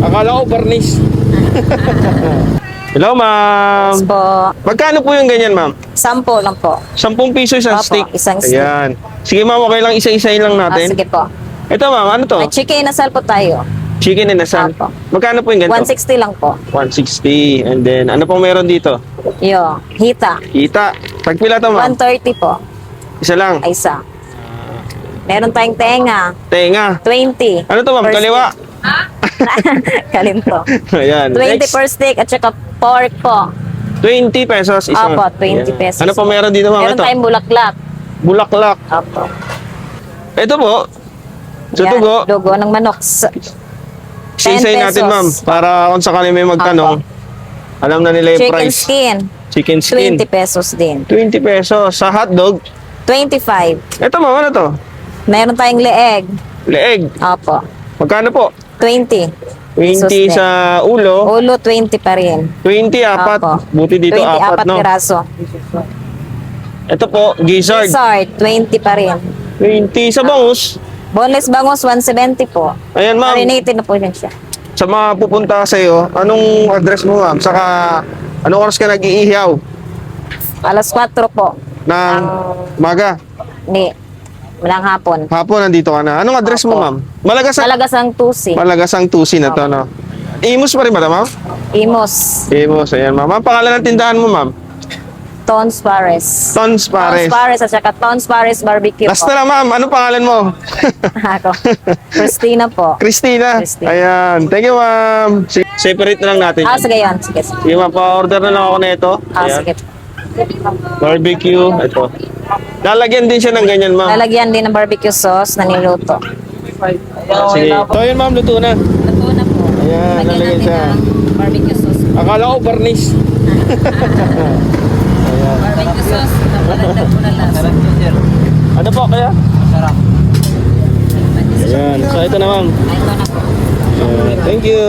Akala ko barnis. Hello, ma'am. Yes po. Magkano po yung ganyan, ma'am? 10 lang po. 10 piso isang Opo, steak. isang steak. Ayan. Sige, ma'am, okay lang isa-isahin lang natin. Sige po. Ito, ma'am, ano to? May chicken inasal po tayo. Chicken and asal. Opo. Magkano po yung ganito? 160 lang po. 160. And then, ano pong meron dito? Yo, hita. Kita. Tagpila to, ma'am? 130 po. Isa lang. Ay, isa. Meron tayong tenga. Tenga. 20. Ano to, ma'am? Per Kaliwa. Kalimto. Ayan. 20 Next. per steak at saka pork po. 20 pesos isa. Opo, 20 Ayan. pesos. Ano pa meron dito, ma'am? Meron Ito. tayong bulaklak. Bulaklak. Opo. Ito po. Sa Yan, tugo. Dugo ng manok. 10 Sisay natin, pesos. ma'am. Para kung sakali may magtanong, alam na nila yung Chicken price. skin. Chicken skin. 20 pesos din. 20 pesos. Sa hotdog. 25. Ito, ma'am. Ano to? Meron tayong leeg. Leeg. Opo. Magkano po? 20. 20 din. sa ulo. Ulo, 20 pa rin. 20, apat. Opo. Buti dito, 20, apat, no? piraso. Ito po, gizzard. Gizzard, 20 pa rin. 20 sa bangus. Boneless bangus, 170 po. Ayan, ma'am. Marinated na po rin siya. Sa mga pupunta sa iyo, anong address mo, ma'am? Saka, anong oras ka nag-iihaw? Alas 4 po. Ng maga. Walang hapon. Hapon, nandito ka na. Anong address mo, Opo. ma'am? Malagasang Malagasang tusi. Malagasang tusi na to, no? Imus pa rin ba, ma'am? Imos. Imus, ayan, ma'am. Ang pangalan ng tindahan mo, ma'am? Tons Pares. Tons Pares. Tons Pares at saka Tons Pares Barbecue Basta po. na, ma'am. Anong pangalan mo? Ako. Christina po. Christina. Christina. Ayan. Thank you, ma'am. Separate na lang natin. Sige yan. Sige. Sige, ma'am. Pa-order na lang ako na ito. Ayan. Sige. Barbecue. Ito. Lalagyan din siya ng ganyan, ma'am. Lalagyan din ng barbecue sauce na niluto. Sige. So, yun, ma'am. Luto na. Luto na po. Ayan, lalagyan siya. ng barbecue sauce. Akala ko barnis. Barbecue sauce. Napalagdag po na lasa. Ano po kaya? Sarap. Ayan. So, ito na, ma'am. Ito na po. Ayan. Thank you.